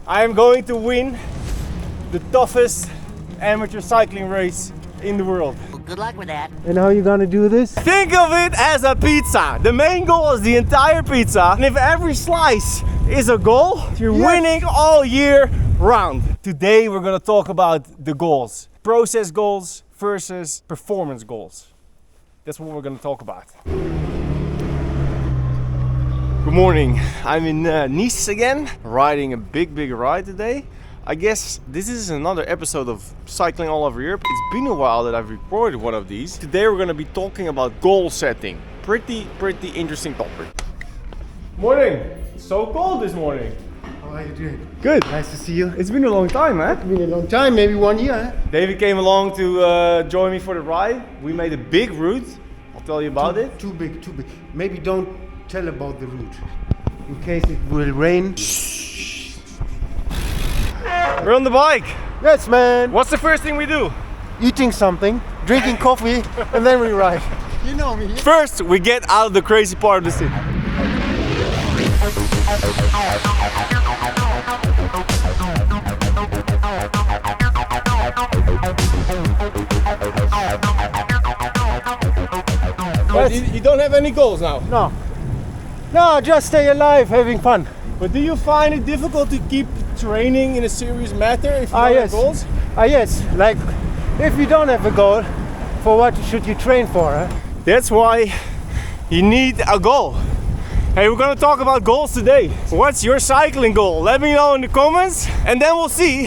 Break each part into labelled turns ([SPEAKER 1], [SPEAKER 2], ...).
[SPEAKER 1] I am going to win the toughest amateur cycling race in the world.
[SPEAKER 2] Well, good luck with that.
[SPEAKER 3] And how are you gonna do this?
[SPEAKER 1] Think of it as a pizza. The main goal is the entire pizza. And if every slice is a goal, you're winning all year round. Today we're gonna talk about the goals. Process goals versus performance goals. That's what we're gonna talk about. Good morning. I'm in Nice again, riding a big ride today. I guess this is another episode of Cycling All Over Europe. It's been a while that I've recorded one of these. Today we're gonna be talking about goal setting. Pretty interesting topic. Morning. It's so cold this morning.
[SPEAKER 3] How are you doing?
[SPEAKER 1] Good.
[SPEAKER 3] Nice to see you.
[SPEAKER 1] It's been a long time, man.
[SPEAKER 3] It's been a long time, maybe 1 year. Huh?
[SPEAKER 1] David came along to join me for the ride. We made a big route. I'll tell you about it.
[SPEAKER 3] Too big. Maybe don't tell about the route, in case it will rain.
[SPEAKER 1] We're on the bike.
[SPEAKER 3] Yes, man.
[SPEAKER 1] What's the first thing we do?
[SPEAKER 3] Eating something, drinking coffee, and then we ride. You know me.
[SPEAKER 1] First, we get out of the crazy part of the city. But you don't have any goals now?
[SPEAKER 3] No, just stay alive, having fun.
[SPEAKER 1] But do you find it difficult to keep training in a serious matter if you don't have goals?
[SPEAKER 3] Yes, like if you don't have a goal, for what should you train for? Huh?
[SPEAKER 1] That's why you need a goal. Hey, we're gonna talk about goals today. What's your cycling goal? Let me know in the comments and then we'll see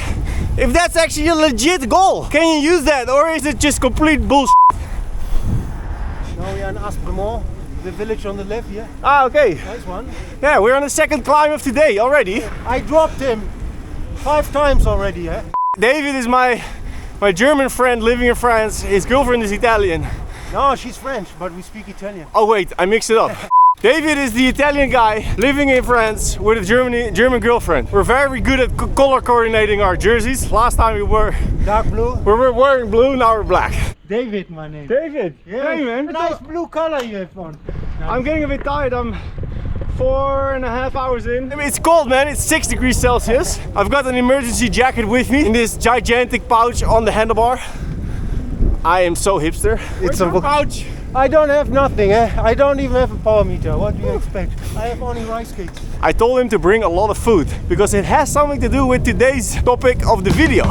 [SPEAKER 1] if that's actually a legit goal. Can you use that or is it just complete bullshit?
[SPEAKER 3] Now we are in Aspermont, the village on the left here.
[SPEAKER 1] Ah, okay.
[SPEAKER 3] Nice one.
[SPEAKER 1] Yeah, we're on the second climb of today already.
[SPEAKER 3] I dropped him 5 times already. Eh?
[SPEAKER 1] David is my German friend living in France. His girlfriend is Italian.
[SPEAKER 3] No, she's French, but we speak Italian.
[SPEAKER 1] Oh wait, I mixed it up. David is the Italian guy living in France with a German girlfriend. We're very good at color coordinating our jerseys. Last time we were
[SPEAKER 3] dark blue.
[SPEAKER 1] We were wearing blue, now we're black.
[SPEAKER 3] David, my name.
[SPEAKER 1] David?
[SPEAKER 3] Yeah.
[SPEAKER 1] Hey man.
[SPEAKER 3] Nice blue color you have on. Nice.
[SPEAKER 1] I'm getting a bit tired. I'm 4.5 hours in. I mean, it's cold, man. It's 6 degrees Celsius. I've got an emergency jacket with me in this gigantic pouch on the handlebar. I am so hipster.
[SPEAKER 3] It's
[SPEAKER 1] a pouch.
[SPEAKER 3] I don't have nothing, eh? I don't even have a power meter. What do you expect? I have only rice cakes.
[SPEAKER 1] I told him to bring a lot of food because it has something to do with today's topic of the video.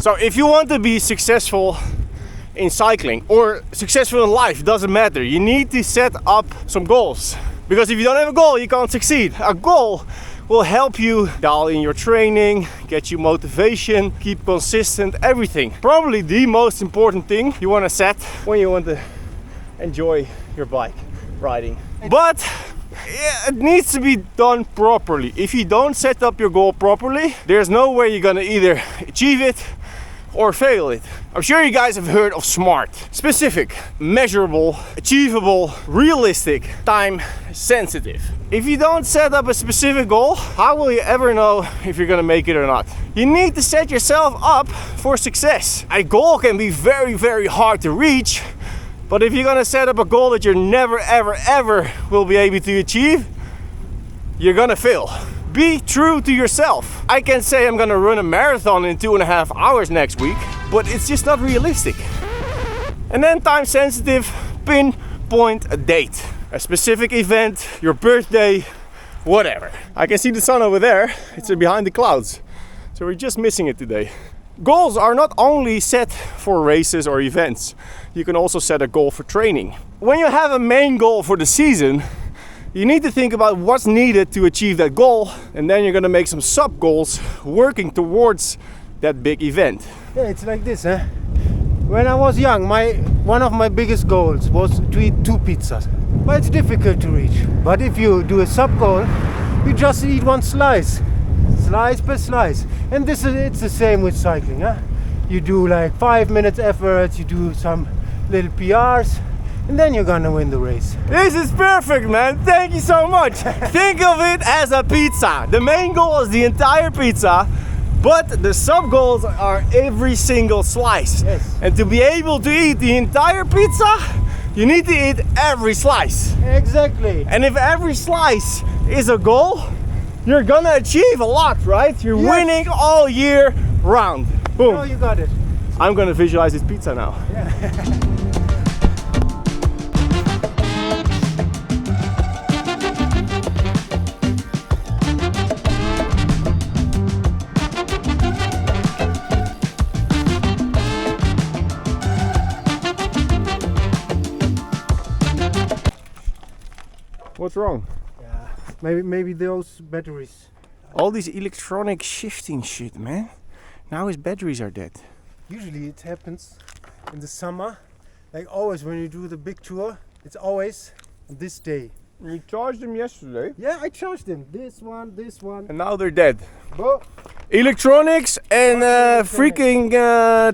[SPEAKER 1] So if you want to be successful in cycling or successful in life, doesn't matter. You need to set up some goals. Because if you don't have a goal, you can't succeed. A goal will help you dial in your training, get you motivation, keep consistent, everything. Probably the most important thing you want to set when you want to enjoy your bike riding. But it needs to be done properly. If you don't set up your goal properly, there's no way you're gonna either achieve it or fail it. I'm sure you guys have heard of SMART. Specific, measurable, achievable, realistic, time sensitive. If you don't set up a specific goal, how will you ever know if you're gonna make it or not? You need to set yourself up for success. A goal can be very hard to reach, but if you're gonna set up a goal that you're never ever will be able to achieve, you're gonna fail. Be true to yourself. I can say I'm gonna run a marathon in 2.5 hours next week, but it's just not realistic. And then time sensitive, pinpoint a date. A specific event, your birthday, whatever. I can see the sun over there, it's behind the clouds. So we're just missing it today. Goals are not only set for races or events, you can also set a goal for training. When you have a main goal for the season, you need to think about what's needed to achieve that goal, and then you're gonna make some sub goals working towards that big event.
[SPEAKER 3] Yeah, it's like this, eh? When I was young, one of my biggest goals was to eat 2 pizzas. But it's difficult to reach. But if you do a sub goal, you just eat 1 slice per slice. And it's the same with cycling, huh? You do like 5 minutes efforts, you do some little PRs, and then you're gonna win the race.
[SPEAKER 1] This is perfect, man. Thank you so much. Think of it as a pizza. The main goal is the entire pizza, but the sub goals are every single slice.
[SPEAKER 3] Yes.
[SPEAKER 1] And to be able to eat the entire pizza, you need to eat every slice.
[SPEAKER 3] Exactly.
[SPEAKER 1] And if every slice is a goal, you're gonna achieve a lot, right? You're winning all year round. Boom.
[SPEAKER 3] Oh, you got it.
[SPEAKER 1] I'm gonna visualize this pizza now. What's wrong?
[SPEAKER 3] Maybe those batteries.
[SPEAKER 1] All these electronic shifting shit, man. Now his batteries are dead.
[SPEAKER 3] Usually it happens in the summer, like always when you do the big tour, it's always on this day.
[SPEAKER 1] You charged them yesterday.
[SPEAKER 3] Yeah, I charged them. This one.
[SPEAKER 1] And now they're dead.
[SPEAKER 3] But
[SPEAKER 1] Electronics and freaking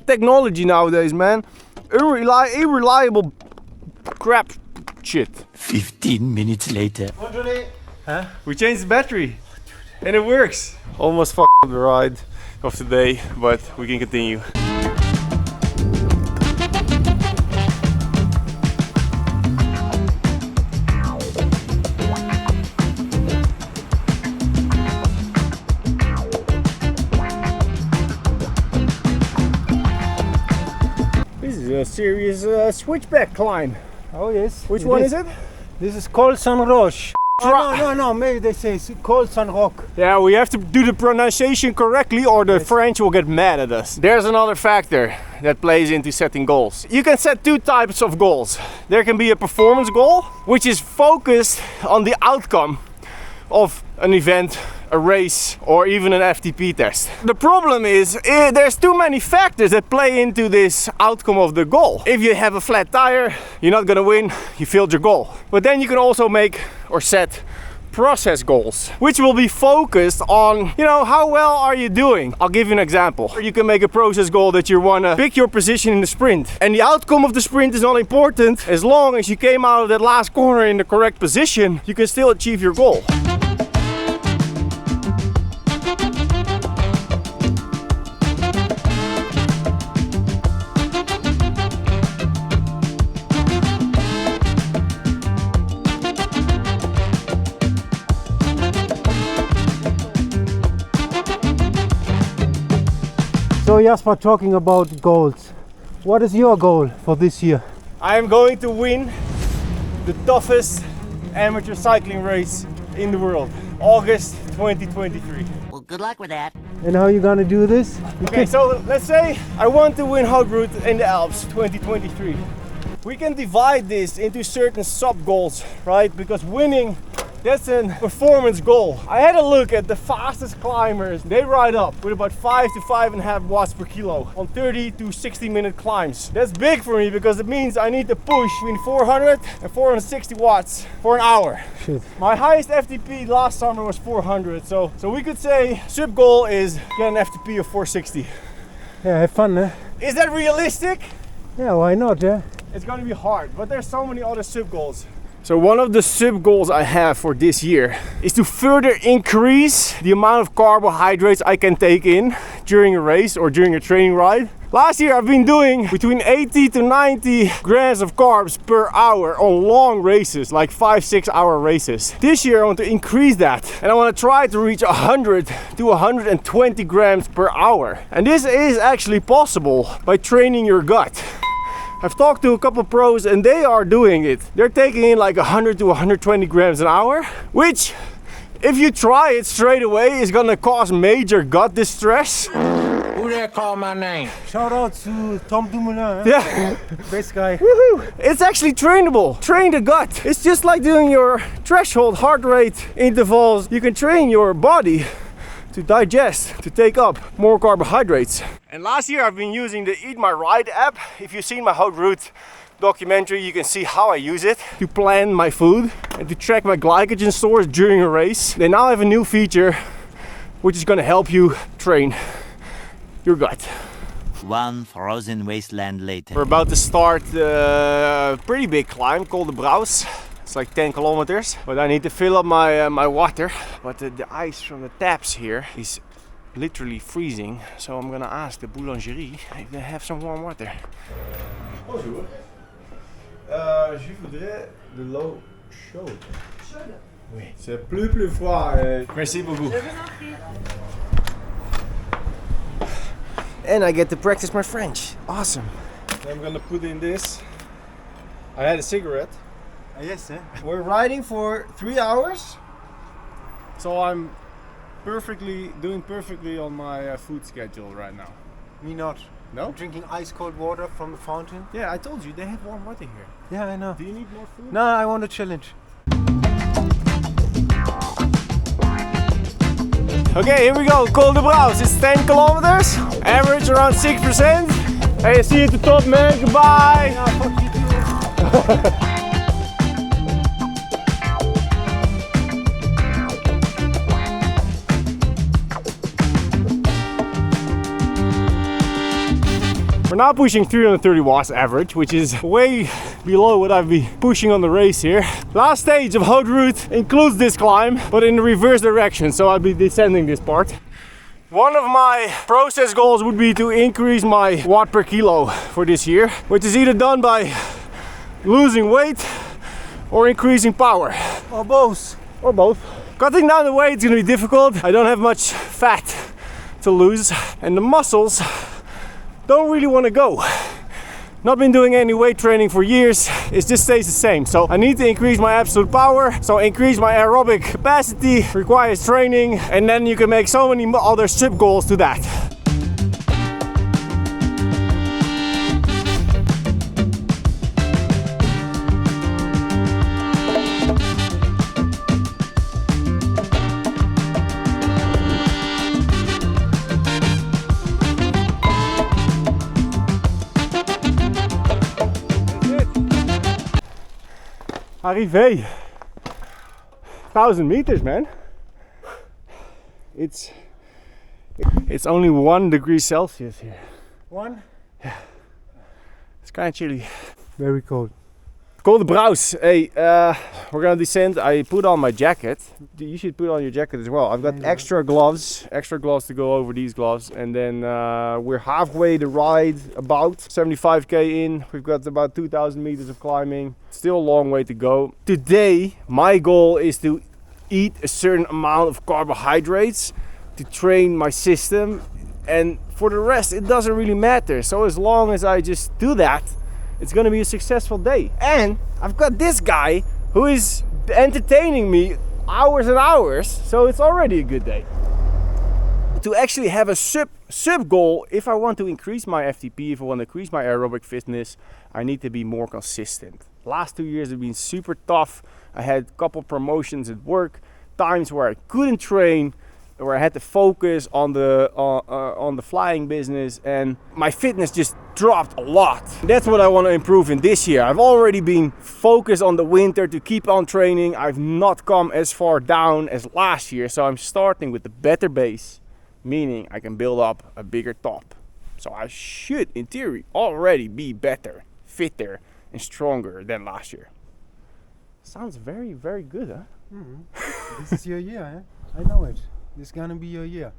[SPEAKER 1] technology nowadays, man. Unreliable crap shit.
[SPEAKER 2] 15 minutes later.
[SPEAKER 3] Huh?
[SPEAKER 1] We changed the battery and it works. Almost fucked up the ride of today, but we can continue. This is a serious switchback climb.
[SPEAKER 3] Oh yes.
[SPEAKER 1] Which one is it?
[SPEAKER 3] This is Col San Roche. Oh, no, maybe they say it's Col San Roque.
[SPEAKER 1] Yeah, we have to do the pronunciation correctly or the French will get mad at us. There's another factor that plays into setting goals. You can set two types of goals. There can be a performance goal, which is focused on the outcome of an event, a race, or even an FTP test. The problem is there's too many factors that play into this outcome of the goal. If you have a flat tire, you're not gonna win, you failed your goal. But then you can also make or set process goals, which will be focused on, you know, how well are you doing? I'll give you an example. You can make a process goal that you wanna pick your position in the sprint. And the outcome of the sprint is not important. As long as you came out of that last corner in the correct position, you can still achieve your goal.
[SPEAKER 3] So Jasper, talking about goals, what is your goal for this year?
[SPEAKER 1] I am going to win the toughest amateur cycling race in the world, August 2023.
[SPEAKER 2] Well, good luck with that.
[SPEAKER 3] And how are you gonna do this?
[SPEAKER 1] Okay, so let's say I want to win Hot Route in the Alps 2023. We can divide this into certain sub goals, right? Because winning, that's a performance goal. I had a look at the fastest climbers. They ride up with about 5 to 5.5 watts per kilo on 30 to 60 minute climbs. That's big for me because it means I need to push between 400 and 460 watts for an hour.
[SPEAKER 3] Shit.
[SPEAKER 1] My highest FTP last summer was 400. So we could say sub goal is get an FTP of 460.
[SPEAKER 3] Yeah, have fun, eh?
[SPEAKER 1] Is that realistic?
[SPEAKER 3] Yeah, why not, yeah?
[SPEAKER 1] It's gonna be hard, but there's so many other sub goals. So one of the sub goals I have for this year is to further increase the amount of carbohydrates I can take in during a race or during a training ride. Last year I've been doing between 80 to 90 grams of carbs per hour on long races, like 5-6 hour races. This year I want to increase that and I want to try to reach 100 to 120 grams per hour. And this is actually possible by training your gut. I've talked to a couple of pros and they are doing it. They're taking in like 100 to 120 grams an hour, which if you try it straight away is gonna cause major gut distress.
[SPEAKER 2] Who there called my name?
[SPEAKER 3] Shout out to Tom Dumoulin, eh?
[SPEAKER 1] Yeah.
[SPEAKER 3] Best guy.
[SPEAKER 1] Woohoo! It's actually trainable. Train the gut. It's just like doing your threshold heart rate intervals. You can train your body to digest, to take up more carbohydrates. And last year I've been using the EatMyRide app. If you've seen my Hot Route documentary, you can see how I use it to plan my food and to track my glycogen stores during a race. They now have a new feature which is going to help you train your gut.
[SPEAKER 2] One frozen wasteland later.
[SPEAKER 1] We're about to start a pretty big climb, Col de Braus. It's like 10 kilometers, but I need to fill up my water. But the ice from the taps here is literally freezing, so I'm gonna ask the boulangerie if they have some warm water. Bonjour. Je voudrais de l'eau chaude. Chaude? Oui. C'est plus froid. Merci beaucoup. And I get to practice my French. Awesome. I'm gonna put in this. I had a cigarette.
[SPEAKER 3] Yes, eh?
[SPEAKER 1] We're riding for 3 hours, so I'm doing perfectly on my food schedule right now.
[SPEAKER 3] Me not.
[SPEAKER 1] No?
[SPEAKER 3] Drinking ice cold water from the fountain.
[SPEAKER 1] Yeah, I told you they have warm water here.
[SPEAKER 3] Yeah, I know.
[SPEAKER 1] Do you need more food?
[SPEAKER 3] No, I want a challenge.
[SPEAKER 1] Okay, here we go. Col de Braus. It's 10 kilometers. Average around 6%. Hey, see you at the top, man. Goodbye.
[SPEAKER 3] Yeah, fuck you too.
[SPEAKER 1] We're now pushing 330 watts average, which is way below what I've been pushing on the race here. Last stage of haute route includes this climb, but in the reverse direction, so I'll be descending this part. One of my process goals would be to increase my watt per kilo for this year, which is either done by losing weight or increasing power.
[SPEAKER 3] Or both.
[SPEAKER 1] Or both. Cutting down the weight is going to be difficult. I don't have much fat to lose, and the muscles don't really want to go. Not been doing any weight training for years, it just stays the same. So I need to increase my absolute power, so increase my aerobic capacity requires training, and then you can make so many other sub goals to that. Arrivé. 1,000 meters, man. It's only 1 degree Celsius here.
[SPEAKER 3] 1?
[SPEAKER 1] Yeah. It's kind of chilly.
[SPEAKER 3] Very cold.
[SPEAKER 1] Col de Braus. Hey, we're gonna descend. I put on my jacket. You should put on your jacket as well. I've got extra gloves to go over these gloves, and then we're halfway the ride, about 75k in. We've got about 2,000 meters of climbing. Still a long way to go. Today, my goal is to eat a certain amount of carbohydrates to train my system, and for the rest, it doesn't really matter. So as long as I just do that, it's gonna be a successful day. And I've got this guy who is entertaining me hours and hours, so it's already a good day. To actually have a sub goal, if I want to increase my FTP, if I want to increase my aerobic fitness, I need to be more consistent. Last 2 years have been super tough. I had a couple promotions at work, times where I couldn't train, where I had to focus on the flying business, and my fitness just dropped a lot. That's what I want to improve in this year. I've already been focused on the winter to keep on training. I've not come as far down as last year, so I'm starting with the better base, meaning I can build up a bigger top. So I should, in theory, already be better, fitter, and stronger than last year. Sounds very, very good, huh?
[SPEAKER 3] Mm-hmm. This is your year, eh? I know it. This is gonna be your year.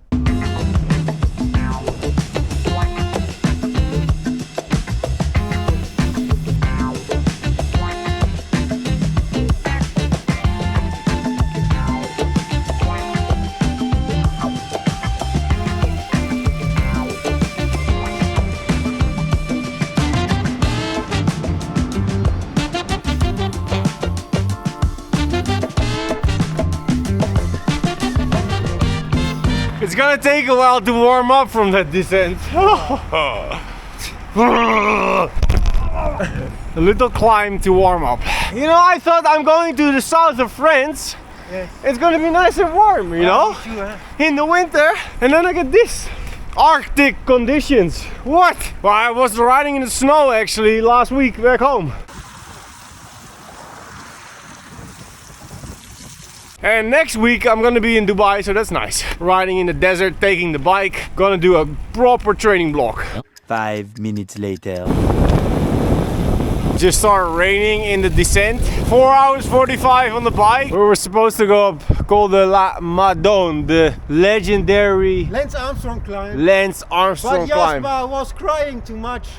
[SPEAKER 1] It's gonna take a while to warm up from that descent. A little climb to warm up. You know, I thought I'm going to the south of France.
[SPEAKER 3] Yes.
[SPEAKER 1] It's gonna be nice and warm, you know?
[SPEAKER 3] Me too, eh?
[SPEAKER 1] In the winter. And then I get this. Arctic conditions. What? Well, I was riding in the snow actually last week back home. And next week I'm gonna be in Dubai, so that's nice. Riding in the desert, taking the bike, gonna do a proper training block.
[SPEAKER 2] 5 minutes later.
[SPEAKER 1] Just started raining in the descent. 4 hours 45 on the bike. We were supposed to go up Col de la Madone, the legendary
[SPEAKER 3] Lance Armstrong climb.
[SPEAKER 1] Lance Armstrong
[SPEAKER 3] But
[SPEAKER 1] climb.
[SPEAKER 3] Jasper was crying too much,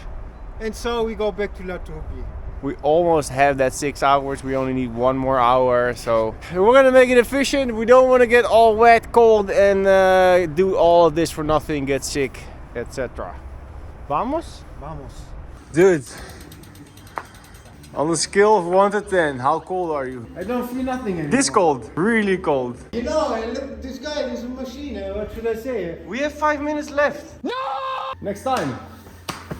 [SPEAKER 3] and so we go back to La Toupie.
[SPEAKER 1] We almost have that 6 hours. We only need 1 more hour, so we're gonna make it efficient. We don't want to get all wet, cold, and do all of this for nothing, get sick, etc. Vamos?
[SPEAKER 3] Vamos.
[SPEAKER 1] Dude, on the scale of 1 to 10, how cold are you?
[SPEAKER 3] I don't feel nothing anymore.
[SPEAKER 1] This cold, really cold.
[SPEAKER 3] You know, and look, this guy is a machine. What should I say?
[SPEAKER 1] We have 5 minutes left. No! Next time.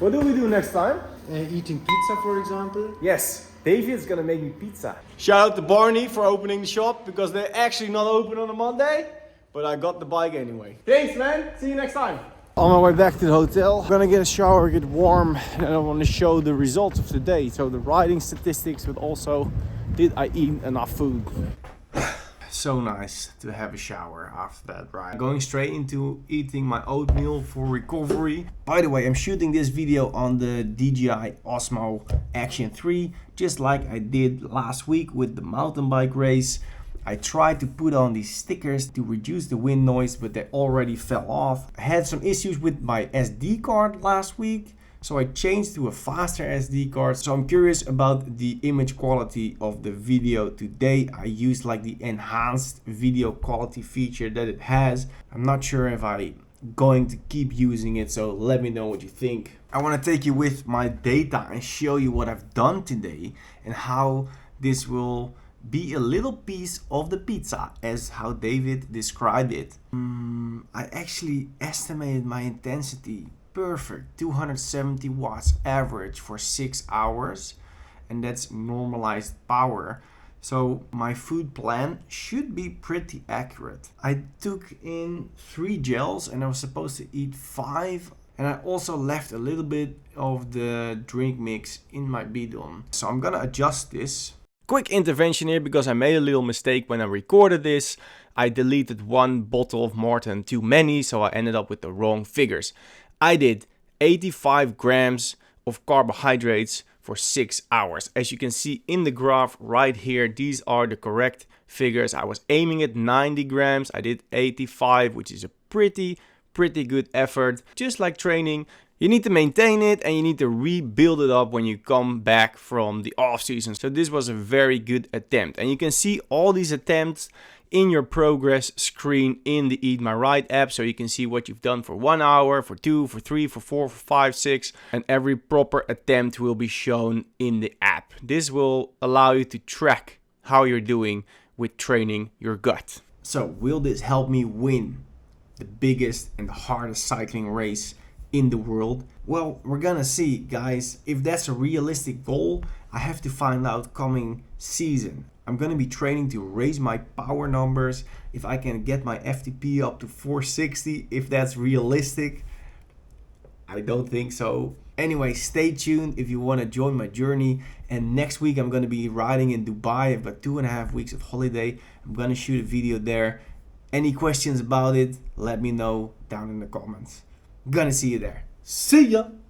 [SPEAKER 1] What do we do next time?
[SPEAKER 3] Eating pizza, for example.
[SPEAKER 1] Yes, David's gonna make me pizza. Shout out to Barney for opening the shop because they're actually not open on a Monday, but I got the bike anyway. Thanks, man. See you next time. On my way back to the hotel, I'm gonna get a shower, get warm, and I want to show the results of the day. So the riding statistics, but also did I eat enough food. So nice to have a shower after that ride. Going straight into eating my oatmeal for recovery. By the way, I'm shooting this video on the DJI Osmo Action 3, just like I did last week with the mountain bike race. I tried to put on these stickers to reduce the wind noise, but they already fell off. I had some issues with my SD card last week, so I changed to a faster SD card. So I'm curious about the image quality of the video today. I used like the enhanced video quality feature that it has. I'm not sure if I'm going to keep using it, so let me know what you think. I want to take you with my data and show you what I've done today and how this will be a little piece of the pizza, as how David described it. I actually estimated my intensity perfect, 270 watts average for 6 hours, and that's normalized power. So my food plan should be pretty accurate. I took in 3 gels and I was supposed to eat 5, and I also left a little bit of the drink mix in my bidon. So I'm gonna adjust this. Quick intervention here because I made a little mistake when I recorded this. I deleted 1 bottle of Martin too many, so I ended up with the wrong figures. I did 85 grams of carbohydrates for 6 hours. As you can see in the graph right here, these are the correct figures. I was aiming at 90 grams. I did 85, which is a pretty good effort. Just like training, you need to maintain it and you need to rebuild it up when you come back from the off season. So this was a very good attempt. And you can see all these attempts in your progress screen in the EatMyRide app, so you can see what you've done for 1 hour, for 2, for 3, for 4, for 5, 6, and every proper attempt will be shown in the app. This will allow you to track how you're doing with training your gut. So will this help me win the biggest and the hardest cycling race in the world? Well, we're gonna see, guys. If that's a realistic goal, I have to find out coming season. I'm gonna be training to raise my power numbers. If I can get my FTP up to 460, if that's realistic. I don't think so. Anyway, stay tuned if you want to join my journey. And next week I'm gonna be riding in Dubai. I've got 2.5 weeks of holiday. I'm gonna shoot a video there. Any questions about it, let me know down in the comments. I'm gonna see you there. See ya!